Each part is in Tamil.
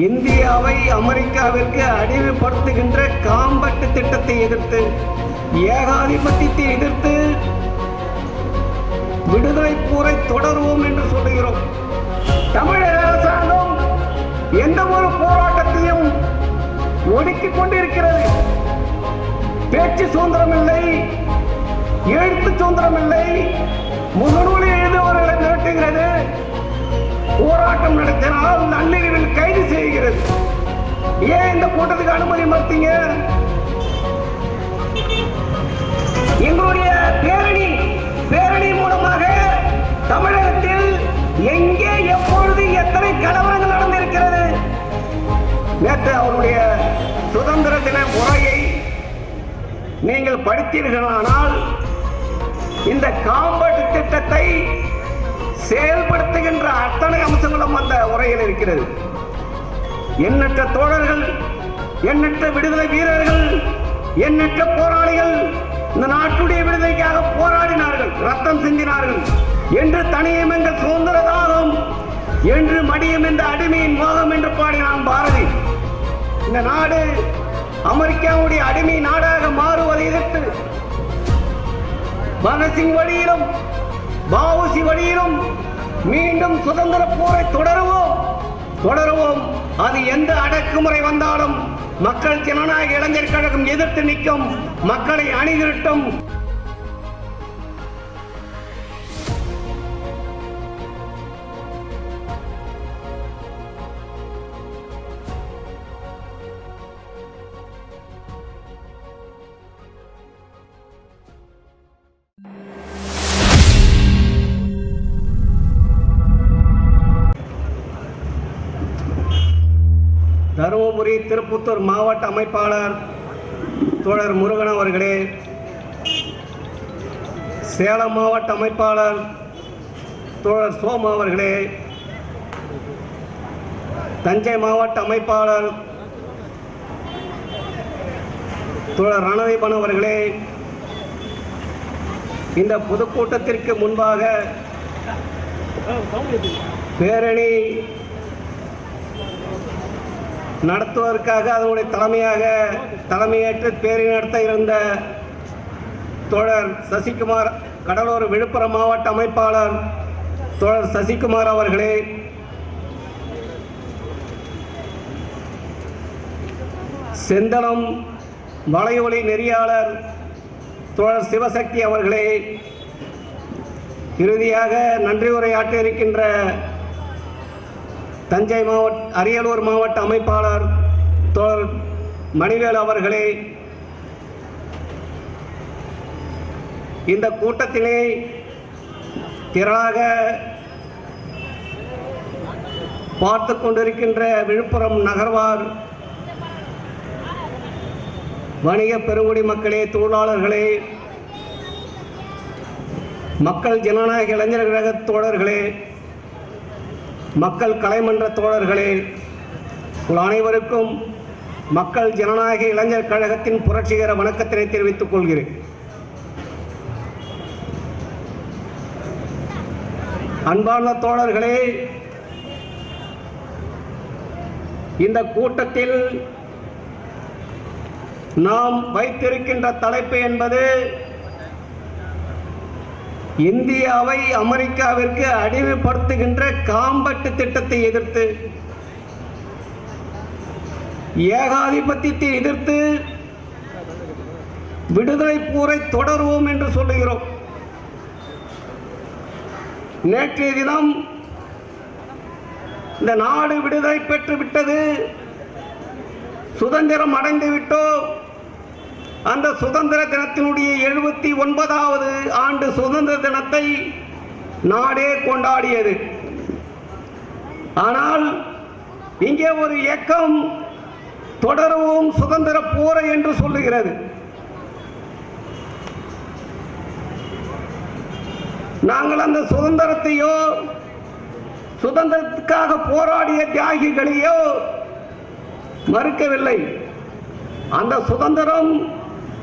இந்தியாவை அமெரிக்காவிற்கு அடிமைப்படுத்துகின்ற காம்பட்டு திட்டத்தை எதிர்த்து, ஏகாதிபத்தியத்தை எதிர்த்து விடுதலை போரை தொடருவோம் என்று சொல்லுகிறோம். தமிழக அரசாங்கம் எந்த ஒரு போராட்டத்தையும் ஒடுக்கிக் கொண்டிருக்கிறது. பேச்சு சுதந்திரம் இல்லை, எழுத்து சுதந்திரம் இல்லை, முகநூல் எழுதுபவர்களை மிரட்டுகிறது, போராட்டம் நடத்தினால் நள்ளிரவில் கைது செய்கிறது. ஏன் இந்த கூட்டத்துக்கு அனுமதி மறுத்தீங்க? எங்களுடைய பேரணி மூலமாக தமிழகத்தில் எங்கே எப்பொழுது எத்தனை கலவரங்கள் நடந்திருக்கிறது? நேற்று அவருடைய சுதந்திர தின உரையை நீங்கள் படித்தீர்களானால் இந்த காம்பட்டு திட்டத்தை செயல்படுத்துகின்ற அத்தனை அம்சங்களும் அந்த உரையில் இருக்கிறது. எண்ணற்ற தோழர்கள், எண்ணற்ற விடுதலை வீரர்கள், எண்ணற்ற போராளிகள் இந்த நாட்டுடைய விடுதலைக்காக போராடினார்கள், ரத்தம் சிந்தினார்கள். என்று தனியும் எங்கள் சுதந்திர தாகம், என்று மடியும் இந்த அடிமையின் மோகம் என்று பாடினான் பாரதி. இந்த நாடு அமெரிக்காவுடைய அடிமை நாடாக மாறுவதை எதிர்த்து பகத்சிங் வழியிலும் வஉசி வழியிலும் மீண்டும் சுதந்திர போரை தொடருவோம். அது எந்த அடக்குமுறை வந்தாலும் மக்கள் ஜனநாயக இளைஞர் கழகம் எதிர்த்து நிற்கும், மக்களை அணிதிரட்டும். தருமபுரி திருப்பத்தூர் மாவட்ட அமைப்பாளர் தோழர் முருகன் அவர்களே, சேலம் மாவட்ட அமைப்பாளர் தோழர் சோமு அவர்களே, தஞ்சை மாவட்ட அமைப்பாளர் தோழர் ரணதீபன் அவர்களே, இந்த பொதுக்கூட்டத்திற்கு முன்பாக பேரணி நடத்துவதற்காக அதனுடைய தலைமையேற்று பேரணி நடத்த இருந்த தோழர் சசிகுமார், கடலூர் விழுப்புரம் மாவட்ட அமைப்பாளர் தோழர் சசிகுமார் அவர்களே, செந்தளம் வலையொலி நெறியாளர் தோழர் சிவசக்தி அவர்களே, இறுதியாக நன்றி உரையாற்ற இருக்கின்ற தஞ்சை அரியலூர் மாவட்ட அமைப்பாளர் தோழர் மணிவேல் அவர்களே, இந்த கூட்டத்திலே திரளாக பார்த்து கொண்டிருக்கின்ற விழுப்புரம் நகர்வார் வணிக பெருங்குடி மக்களே, தொழிலாளர்களே, மக்கள் ஜனநாயக இளைஞர் கழக தோழர்களே, மக்கள் கலைமன்ற தோழர்களே, உங்கள் அனைவருக்கும் மக்கள் ஜனநாயக இளைஞர் கழகத்தின் புரட்சிகர வணக்கத்தினை தெரிவித்துக் கொள்கிறேன். அன்பார்ந்த தோழர்களே, இந்த கூட்டத்தில் நாம் வைத்திருக்கின்ற தலைப்பு என்பது இந்தியாவை அமெரிக்காவிற்கு அடிமைப்படுத்துகின்ற காம்பட்டு திட்டத்தை எதிர்த்து, ஏகாதிபத்தியத்தை எதிர்த்து விடுதலை போரை தொடருவோம் என்று சொல்லுகிறோம். நேற்றைய தினம் இந்த நாடு விடுதலை பெற்று விட்டது, சுதந்திரம் அடைந்து விட்டோம். அந்த சுதந்திர தினத்தினுடைய 79வது ஆண்டு சுதந்திர தினத்தை நாடே கொண்டாடியது. ஆனால் இங்கே ஒரு இயக்கம் தொடருவோம் சுதந்திர போரை என்று சொல்லுகிறது. நாங்கள் அந்த சுதந்திரத்தையோ சுதந்திரத்துக்காக போராடிய தியாகிகளையோ மறுக்கவில்லை. அந்த சுதந்திரம்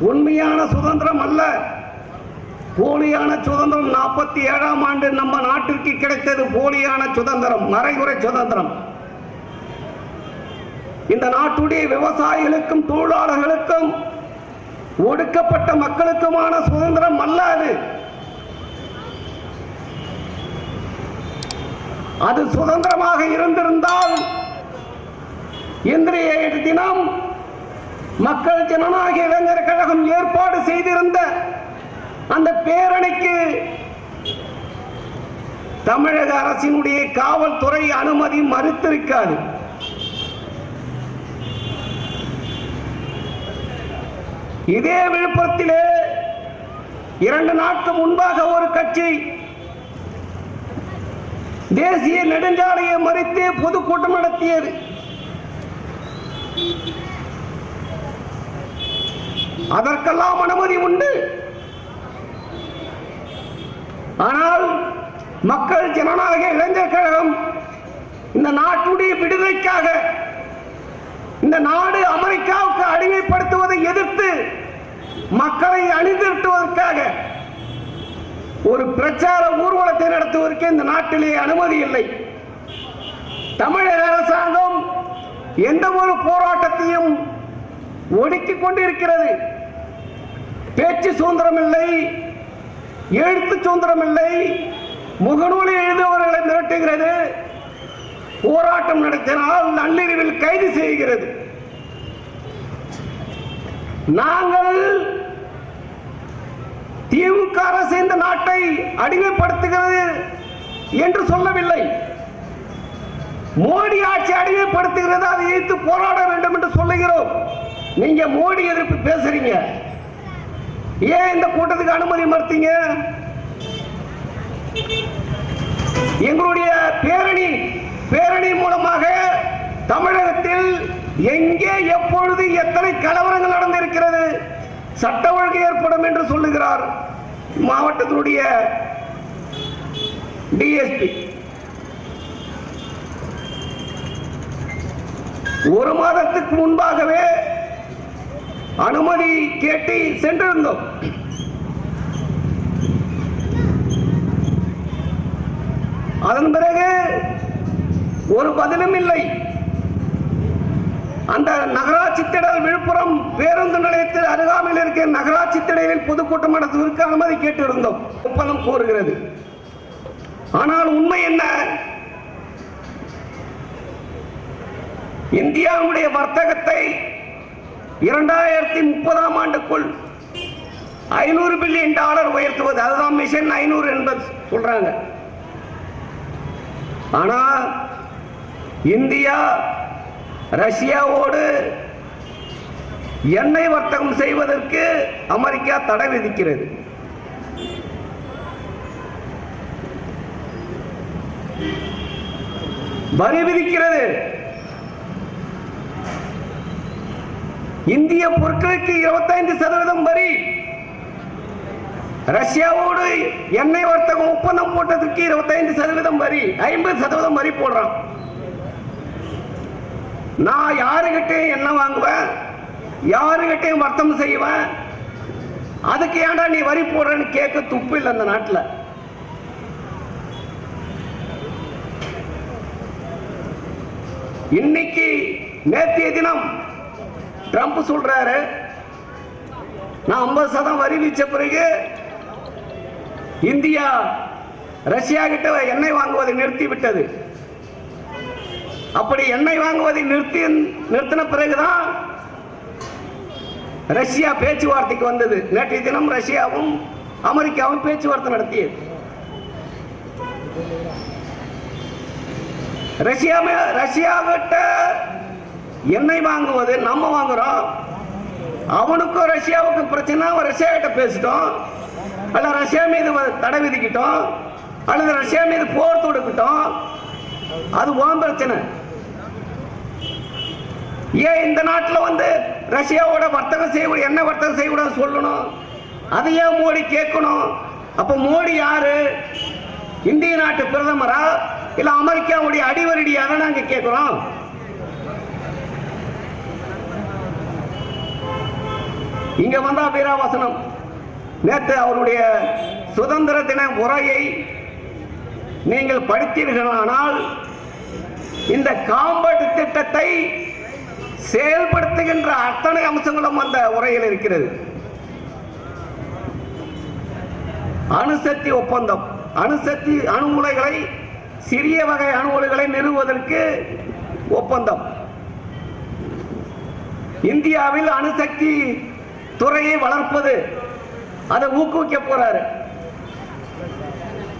உண்மையான சுதந்திரம் அல்ல, போலியான சுதந்திரம். 47ஆம் ஆண்டு நம்ம நாட்டிற்கு கிடைத்தது போலியான சுதந்திரம், மறைகுறை சுதந்திரம். இந்த நாட்டுடைய விவசாயிகளுக்கும் தொழிலாளர்களுக்கும் ஒடுக்கப்பட்ட மக்களுக்குமான சுதந்திரம் அல்ல அது சுதந்திரமாக இருந்திருந்தால் இன்றைய தினம் மக்கள் ஜனநாயக இளைஞர் கழகம் ஏற்பாடு செய்திருந்த அந்த பேரணிக்கு தமிழக அரசினுடைய காவல்துறை அனுமதி மறுத்திருக்காது. இதே விழுப்புரத்திலே 2 நாட்கள் முன்பாக ஒரு கட்சி தேசிய நெடுஞ்சாலையை மறித்து பொதுக்கூட்டம் நடத்தியது. அதற்கெல்லாம் அனுமதி உண்டு. ஆனால் மக்கள் ஜனநாயக இளைஞர் கழகம் இந்த நாட்டுடைய விடுதலைக்காக, இந்த நாடு அமெரிக்காவுக்கு அடிமைப்படுத்துவதை எதிர்த்து மக்களை அணிதிரட்டுவதற்காக ஒரு பிரச்சார ஊர்வலத்தை நடத்துவதற்கு இந்த நாட்டிலே அனுமதி இல்லை. தமிழக அரசாங்கம் எந்த ஒரு போராட்டத்தையும் ஒடுக்கிக் கொண்டிருக்கிறது. பேச்சு சுதந்திரம் இல்லை, எழுத்து சுதந்திரம் இல்லை, முகநூலில் எழுதுபவர்களை மிரட்டுகிறது, போராட்டம் நடத்தினால் நள்ளிரவில் கைது செய்கிறது. நாங்கள் திமுக அரசு இந்த நாட்டை அடிமைப்படுத்துகிறது என்று சொல்லவில்லை. மோடி ஆட்சி அடிமைப்படுத்துகிறது, அதை எதிர்த்து போராட வேண்டும் என்று சொல்லுகிறோம். நீங்க மோடி எதிர்ப்பு பேசுறீங்க, ஏன் இந்த கூட்டத்துக்கு அனுமதி மறுத்தீங்க? எங்களுடைய பேரணி மூலமாக தமிழகத்தில் எங்கே எப்பொழுது எத்தனை கலவரங்கள் நடந்திருக்கிறது, சட்ட ஒழுங்கு ஏற்படும் என்று சொல்லுகிறார் மாவட்டத்தினுடைய டிஎஸ்பி. ஒரு மாதத்துக்கு முன்பாகவே அனுமதி கேட்டு சென்றிருந்தோம். அதன் பிறகு ஒரு பதிலும் இல்லை. அந்த நகராட்சி திடல் விழுப்புரம் பேருந்து நிலையத்தில் அருகாமையில் இருக்கிற நகராட்சி திடலில் பொதுக்கூட்டம் நடத்துவதற்கு அனுமதி கேட்டிருந்தோம். ஒப்பந்தம் கோருகிறது. ஆனால் உண்மை என்ன? இந்தியாவுடைய வர்த்தகத்தை 2030ஆம் ஆண்டுக்குள் $500 பில்லியன் உயர்த்துவது, அதுதான் மிஷன் 500 என்பது சொல்றாங்க. ஆனா இந்தியா ரஷ்யாவோடு எண்ணெய் வர்த்தகம் செய்வதற்கு அமெரிக்கா தடை விதிக்கிறது. வரி விதிக்கிறது. இந்திய பொருட்களுக்கு 25% வரி. ரஷ்யாவோடு எண்ணெய் வர்த்தகம் ஒப்பந்தம் போட்டதற்கு 25% வரி, 50% வரி போடுறான். நான் யாருகிட்டையும் என்ன வாங்குவேன், யாருகிட்டையும் வர்த்தகம் செய்வேன், அதுக்கு ஏன்டா நீ வரி போடுறன்னு கேட்க துப்பு இல்லை அந்த நாட்டில். இன்னைக்கு நேற்றைய தினம் ட்ரம்ப் சொல்றாரு, நான் 50% வரி விதிச்ச பிறகு இந்தியா ரஷ்யா கிட்ட எண்ணெய் வாங்குவதை நிறுத்தி விட்டது. அப்படி எண்ணெய் வாங்குவதை நிறுத்தின பிறகுதான் ரஷ்யா பேச்சுவார்த்தைக்கு வந்தது. நேற்றைய தினம் ரஷ்யாவும் அமெரிக்காவும் பேச்சுவார்த்தை நடத்தியது. ரஷ்யா கிட்ட எண்ணெய் வாங்குவது நம்ம வாங்குறோம். அவனுக்கும் ரஷ்யாவுக்கும் பிரச்சனை, ரஷ்யா கிட்ட பேசிட்டோம், அல்ல ரஷ்யா மீது தடை விதிக்கிட்டோம், அல்லது ரஷ்யா மீது போர் தொடுக்கிட்டோம், அது ஓம் பிரச்சனை. ஏன் இந்த நாட்டில் வந்து ரஷ்யாவோட வர்த்தகம் செய்ய, என்ன வர்த்தகம் செய்யக்கூடாது சொல்லணும்? அதையே மோடி கேட்கணும். அப்ப மோடி யாரு? இந்திய நாட்டு பிரதமரா இல்ல அமெரிக்காவுடைய அடிவரடியாக நாங்க கேட்கிறோம். இங்க வந்தா வீராவசனம். நேற்று அவருடைய சுதந்திர தின உரையை நீங்கள் படித்தீர்களானால் இந்த காம்பட் திட்டத்தை செயல்படுத்துகின்ற அத்தனை அம்சங்களும் அந்த உரையில் இருக்கிறது. அணுசக்தி ஒப்பந்தம், அணுசக்தி அணு உலைகளை, சிறிய வகை அணு உலைகளை நிறுவுவதற்கு ஒப்பந்தம். இந்தியாவில் அணுசக்தி துறையை வளர்ப்பது, அதை ஊக்குவிக்க போறாரு.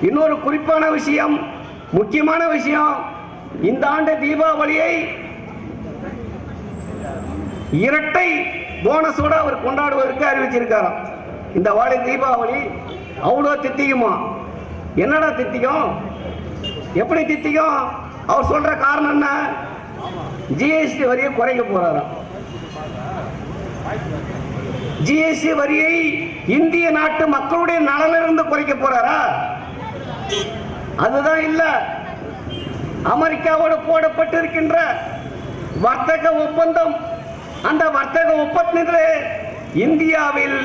இன்னொரு குறிப்பான விஷயம், முக்கியமான விஷயம், இந்த ஆண்டு தீபாவளியை இரட்டை போனஸோட அவர் கொண்டாடுவதற்கு அறிவிச்சிருக்காராம். இந்த வாழை தீபாவளி அவ்வளோ தித்திக்குமா? என்னடா தித்திக்கும்? எப்படி தித்திக்கும்? அவர் சொல்ற காரணம் என்ன? ஜிஎஸ்டி வரியை குறைக்க போறாராம். ஜிஎஸ்டி வரியை இந்திய நாட்டு மக்களுடைய நலனிலிருந்து குறைக்க போறாரா? அதுதான் இல்ல. அமெரிக்காவோடு போடப்பட்டிருக்கின்ற வர்த்தக ஒப்பந்தம், அந்த வர்த்தக ஒப்பந்தத்தில் இந்தியாவில்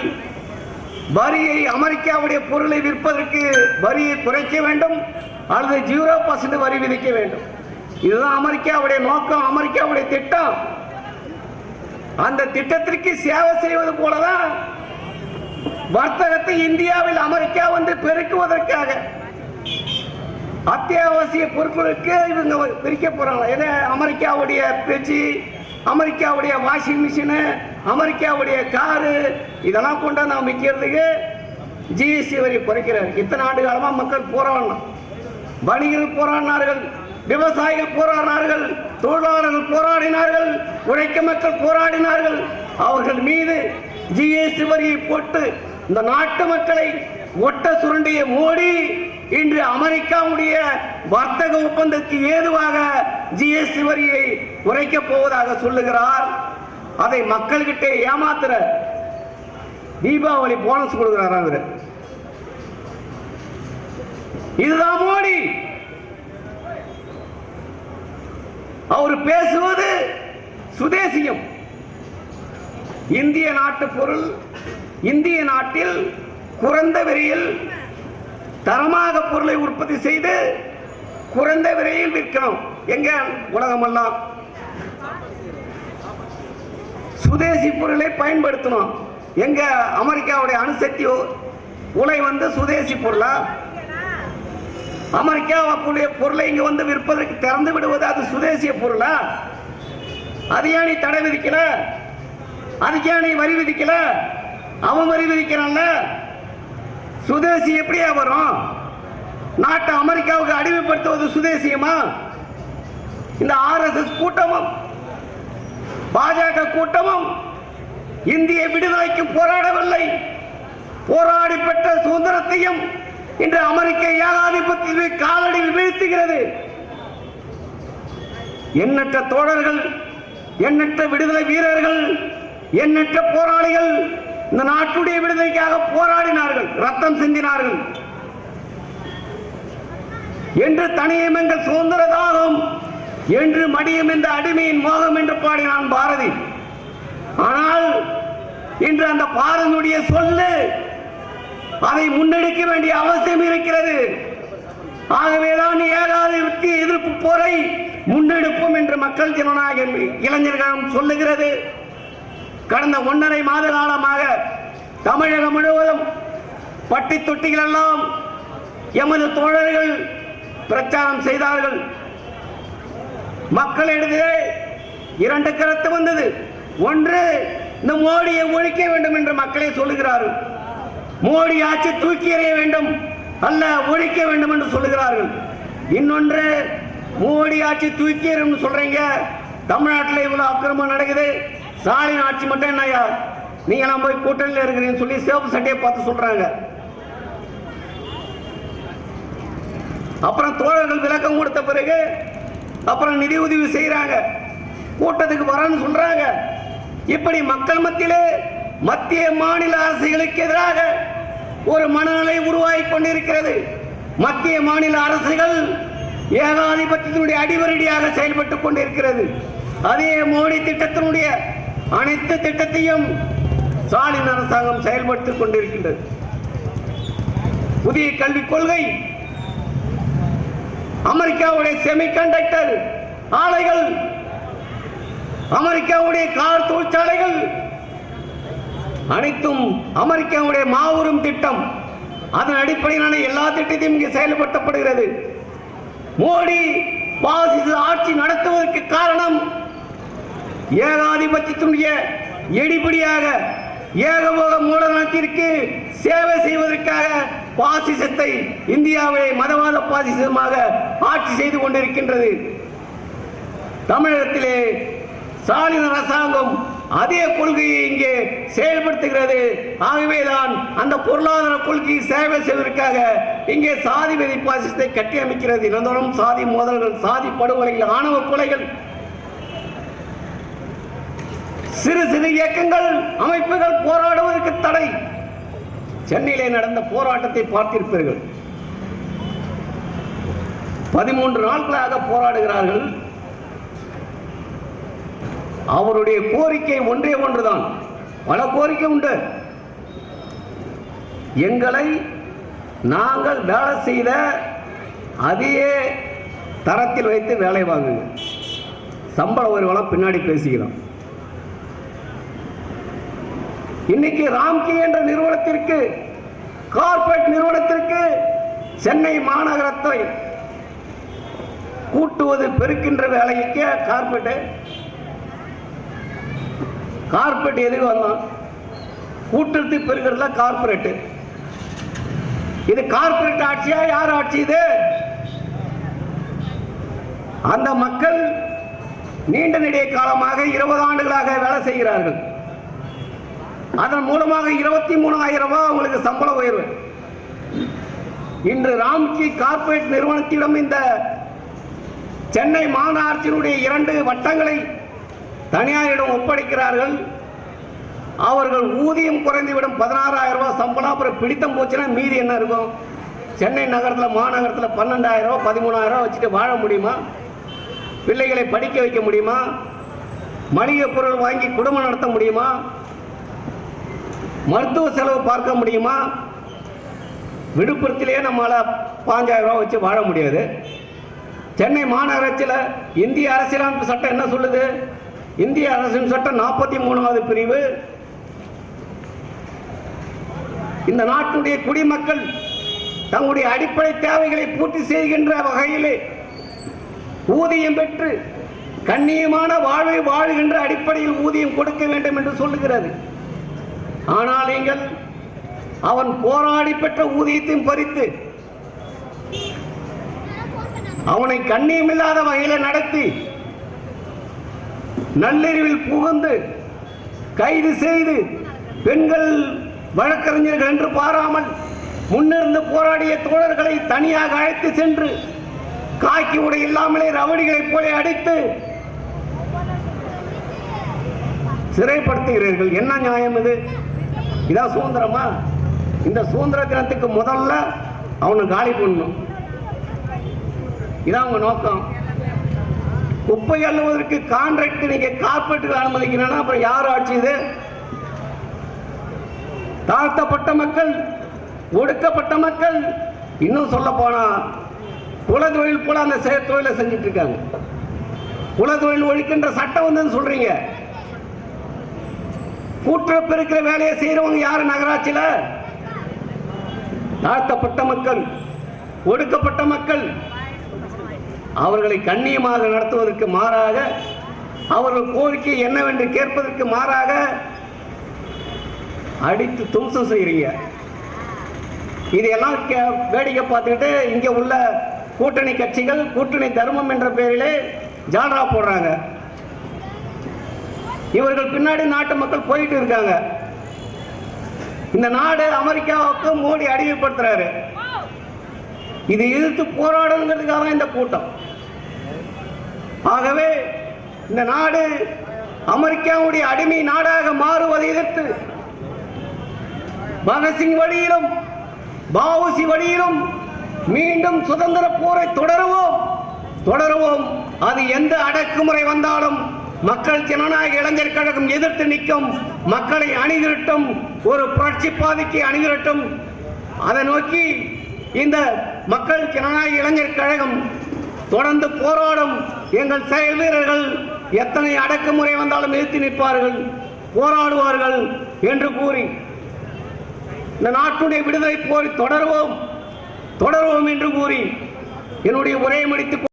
வரியை, அமெரிக்காவுடைய பொருளை விற்பதற்கு வரியை குறைக்க வேண்டும் அல்லது 0% வரி விதிக்க வேண்டும். இதுதான் அமெரிக்காவுடைய நோக்கம், அமெரிக்காவுடைய திட்டம். அந்த திட்டத்திற்கு சேவை செய்வது போலதான் வர்த்தகத்தை இந்தியாவில் அமெரிக்கா வந்து பெருக்குவதற்காக அத்தியாவசிய பொருட்களுக்கு இவங்க பிரிக்க போறாங்க. ஏன்னா அமெரிக்காவுடைய ஃப்ரிட்ஜ், அமெரிக்காவுடைய வாஷிங் மிஷினு, அமெரிக்காவுடைய காரு, இதெல்லாம் கொண்டாந்து விற்கிறதுக்கு ஜிஎஸ்டி வரி குறைக்கிறார். இத்தனை ஆண்டு காலமா மக்கள் போராடணும். வணிகர்கள் போராடினார்கள், விவசாயிகள் போராடினார்கள், தொழிலாளர்கள் போராடினார்கள், உழைக்கும் மக்கள் போராடினார்கள். அவர்கள் மீது ஜிஎஸ்டி வரியை போட்டு இந்த நாட்டு மக்களை ஒட்ட சுரண்டிய மோடி இன்று அமெரிக்காவுடைய வர்த்தக ஒப்பந்தத்துக்கு ஏதுவாக ஜிஎஸ்டி வரியை குறைக்கப் போவதாக சொல்லுகிறார். அதை மக்கள்கிட்ட ஏமாத்துற தீபாவளி போனஸ் கொடுக்கிறார் அவர். இதுதான் மோடி. அவர் பேசுவது சுதேசியம். இந்திய நாட்டு பொருள், இந்திய நாட்டில் குறைந்த விலையில் தரமாக பொருளை உற்பத்தி செய்து குறைந்த விலையில் விற்கணும். எங்க உலகமெல்லாம் சுதேசி பொருளை பயன்படுத்தணும். எங்க அமெரிக்காவுடைய அணுசக்தி உலை வந்து சுதேசி பொருளா? அமெரிக்காவுடைய பொருளை இங்க வந்து விற்பதற்கு திறந்து விடுவது அது சுதேசிய பொருளா? அது ஏன் நீ தடை விதிக்கல? அதுக்கு ஏன் நீ வரி விதிக்கல? அவன் வரி விதிக்கிறான்ல. சுதேசி எப்படியா வரும்? நாட்டை அமெரிக்காவுக்கு அடிமைப்படுத்துவது சுதேசியமா? இந்த RSS கூட்டமும் பாஜக கூட்டமும் இந்திய விடுதலைக்கு போராடவில்லை. போராடி பெற்ற சுதந்திரத்தையும் இன்று அமெரிக்க ஏகாதிபத்திய காலடியில் வீழ்த்துகிறது. எண்ணற்ற தோழர்கள், எண்ணற்ற விடுதலை வீரர்கள், எண்ணற்ற போராளிகள் இந்த நாட்டுடைய விடுதலைக்காக போராடினார்கள், ரத்தம் சிந்தினார்கள். என்று தனியும் எங்கள் சுதந்திர தாகம், என்று மடியும் இந்த அடிமையின் மோகம் என்று பாடினான் பாரதி. ஆனால் இன்று அந்த பாரதியுடைய சொல்லு அதை முன்னெடுக்க வேண்டிய அவசியம் இருக்கிறது. ஆகவேதான் ஏகாதிபத்திய எதிர்ப்பு போரை முன்னெடுப்போம் என்று மக்கள் ஜனநாயக இளைஞர்களும் சொல்லுகிறது. கடந்த 1.5 மாத காலமாக தமிழகம் முழுவதும் பட்டி தொட்டிகள் எல்லாம் எமது தோழர்கள் பிரச்சாரம் செய்தார்கள். மக்களிடையே 2 கருத்து வந்தது. ஒன்று, இந்த மோடியை ஒழிக்க வேண்டும் என்று மக்களே சொல்லுகிறார்கள். மோடி ஆட்சி தூக்கி எறிய வேண்டும் அல்ல ஒழிக்க வேண்டும் என்று சொல்லுகிறார்கள். இன்னொன்று, மோடி ஆட்சி தூக்கி எறியும் சொல்றீங்க, தமிழ்நாட்டில் இவ்வளவு அக்கிரமம் நடக்குது, ஸ்டாலின் ஆட்சி மட்டும் என்னையா நீங்க எல்லாம் போய் கூட்டணியில் இருக்கிறீங்கன்னு சொல்லி சேப்பு சட்டையை பார்த்து சொல்றாங்க. அப்புறம் தோழர்கள் விளக்கம் கொடுத்த பிறகு அப்புறம் நிதி உதவி செய்யறாங்க, கூட்டத்துக்கு வரன்னு சொல்றாங்க. இப்படி மக்கள் மத்தியிலே மத்திய மாநில அரசுகளுக்கு எதிராக ஒரு மனநிலை உருவாகி கொண்டிருக்கிறது. மத்திய மாநில அரசுகள் ஏகாதிபத்தியத்தினுடைய அடிவரடியாக செயல்பட்டுக் கொண்டிருக்கிறது. அதே மோடி திட்டத்தினுடைய அனைத்து திட்டத்தையும் ஸ்டாலின் அரசாங்கம் செயல்படுத்திக் கொண்டிருக்கின்றது. புதிய கல்விக் கொள்கை, அமெரிக்காவுடைய செமிகண்டக்டர் ஆலைகள், அமெரிக்காவுடைய கார் தொழிற்சாலைகள் அனைத்தும் அமெரிக்காவுடைய மாபெரும் திட்டம். அதன் அடிப்படையிலான எல்லா திட்டத்தையும் இங்கே செயல்படுத்தப்படுகிறது. மோடி பாசிச ஆட்சி நடத்துவதற்கு காரணம் ஏகாதிபத்தியத்தினுடைய எடிபடியாக ஏகபோக மூலதனத்திற்கு சேவை செய்வதற்காக பாசிசத்தை இந்தியாவை மதவாத பாசிசமாக ஆட்சி செய்து கொண்டிருக்கின்றது. தமிழகத்திலே ஸ்டாலின் அரசாங்கம் அதே கொள்கையை இங்கே செயல்படுத்துகிறது. ஆகவேதான் அந்த பொருளாதார கொள்கையை சேவை செய்வதற்காக இங்கே சாதி வெறி பாசிசத்தை கட்டியமைக்கிறது. இருந்தாலும் சாதி மோதல்கள், சாதி படுகொலைகள், ஆணவ கொலைகள், சிறு சிறு இயக்கங்கள், அமைப்புகள் போராடுவதற்கு தடை. சென்னையிலே நடந்த போராட்டத்தை பார்த்திருப்பீர்கள். 13 நாட்களாக போராடுகிறார்கள். அவருடைய கோரிக்கை ஒன்றே ஒன்றுதான். பல கோரிக்கை உண்டு. எங்களை நாங்கள் வேலை செய்த அதே தரத்தில் வைத்து வேலை வாங்குங்க, சம்பள உயர்வெல்லாம் பின்னாடி பேசிக்கிறோம். இன்னைக்கு ராம்கி என்ற நிறுவனத்திற்கு, கார்ப்பரேட் நிறுவனத்திற்கு சென்னை மாநகரத்தை கூட்டுவது பெருக்கின்ற வேலைக்கு கார்ப்பரேட் எதுக்கு வந்தான்? கூட்டுறது பெருக்கிறதுல கார்ப்பரேட். இது கார்ப்பரேட் ஆட்சியா? யார் ஆட்சி இது? அந்த மக்கள் நீண்ட நெடிய காலமாக 20 ஆண்டுகளாக வேலை செய்கிறார்கள். அதன் மூலமாக 23,000 ரூபாய் அவங்களுக்கு சம்பள உயர்வு. இன்று ராம்கி கார்ப்பரேட் நிறுவனத்திடம் இந்த சென்னை மாநகராட்சியினுடைய 2 வட்டங்களை தனியாரிடம் ஒப்படைக்கிறார்கள். அவர்கள் ஊதியம் குறைந்துவிடும். 16,000 ரூபாய் சம்பளம். அப்புறம் பிடித்தம் போச்சுன்னா மீதி என்ன இருக்கும்? சென்னை நகரத்தில், மாநகரத்தில் 12,000 ரூபாய் 13,000 ரூபாய் வச்சுட்டு வாழ முடியுமா? பிள்ளைகளை படிக்க வைக்க முடியுமா? மளிகை பொருள் வாங்கி குடும்பம் நடத்த முடியுமா? மருத்துவ செலவு பார்க்க முடியுமா? விழுப்புரத்திலேயே நம்மளால் 5,000 ரூபாய் வச்சு வாழ முடியாது. சென்னை மாநகராட்சியில் இந்திய அரசியலமைப்பு சட்டம் என்ன சொல்லுது? இந்திய அரசின் சட்டம் 43வது பிரிவு, இந்த நாட்டுடைய குடிமக்கள் தங்களுடைய அடிப்படை தேவைகளை பூர்த்தி செய்கின்ற வகையிலே ஊதியம் பெற்று கண்ணியமான வாழ்வை வாழுகின்ற அடிப்படையில் ஊதியம் கொடுக்க வேண்டும் என்று சொல்லுகிறது. ஆனால் நீங்கள் அவன் போராடி பெற்ற ஊதியத்தையும் பறித்து அவனை கண்ணியமில்லாத வகையில் நடத்தி நள்ளிரவில் புகுந்து கைது செய்து பெண்கள் வழக்கறிஞர்கள் என்று பாராமல் முன்னிருந்து போராடிய தோழர்களை தனியாக அழைத்து சென்று காக்கி உடை இல்லாமலே ரவடிகளைப் போல அடித்து சிறைப்படுத்துகிறீர்கள். என்ன நியாயம் இது? இதான் சுதந்திரமா? இந்த சுதந்திர தினத்துக்கு முதல்ல அவனை காலி பண்ணணும். இதான் உங்க நோக்கம். குப்பை அள்ளுவதற்கு கான்ட்ராக்ட் நீங்க கார்பரேட்டுக்கு அனுமதிக்கிறீங்கன்னா அப்புறம் யார் ஆட்சி இது? தாழ்த்தப்பட்ட மக்கள், ஒடுக்கப்பட்ட மக்கள், இன்னும் சொல்ல போனா குலதொழில் போல அந்த தொழிலை செஞ்சுட்டு இருக்காங்க. குலதொழில் ஒழிக்கின்ற சட்டம் வந்து சொல்றீங்க. கூட்டுறவு பெருக்கிற வேலையை செய்யறவங்க யாரு நகராட்சியில? தாழ்த்தப்பட்ட மக்கள், ஒடுக்கப்பட்ட மக்கள். அவர்களை கண்ணியமாக நடத்துவதற்கு மாறாக, அவர்கள் கோரிக்கை என்னவென்று கேட்பதற்கு மாறாக அடித்து தும்சம் செய்கிறீங்க. இதையெல்லாம் வேடிக்கை பார்த்துக்கிட்டு இங்க உள்ள கூட்டணி கட்சிகள் கூட்டணி தர்மம் என்ற பெயரிலே ஜால்ரா போடுறாங்க. இவர்கள் பின்னாடி நாட்டு மக்கள் போயிட்டு இருக்காங்க. இந்த நாடு அமெரிக்காவுக்கு மோடி அடிமைப்படுத்துறாரு. இது எதிர்த்து போராடுங்கிறதுக்காக இந்த கூட்டம். ஆகவே இந்த நாடு அமெரிக்காவுடைய அடிமை நாடாக மாறுவதை எதிர்த்து பகத்சிங் வழியிலும் பாவுசி வழியிலும் மீண்டும் சுதந்திர போரை தொடருவோம். அது எந்த அடக்குமுறை வந்தாலும் மக்கள் ஜனநாயக இளைஞர் கழகம் எதிர்த்து நிற்கும். மக்களை அணிதிரட்டும், ஒரு புரட்சி பாதைக்கு அணிதிரட்டும். அதை நோக்கி இந்த மக்கள் ஜனநாயக இளைஞர் கழகம் தொடர்ந்து போராடும். எங்கள் செயல் வீரர்கள் எத்தனை அடக்குமுறை வந்தாலும் எதிர்த்து நிற்பார்கள், போராடுவார்கள் என்று கூறி இந்த நாட்டுடைய விடுதலை போய் தொடர்வோம் என்று கூறி என்னுடைய உரையை முடித்துக்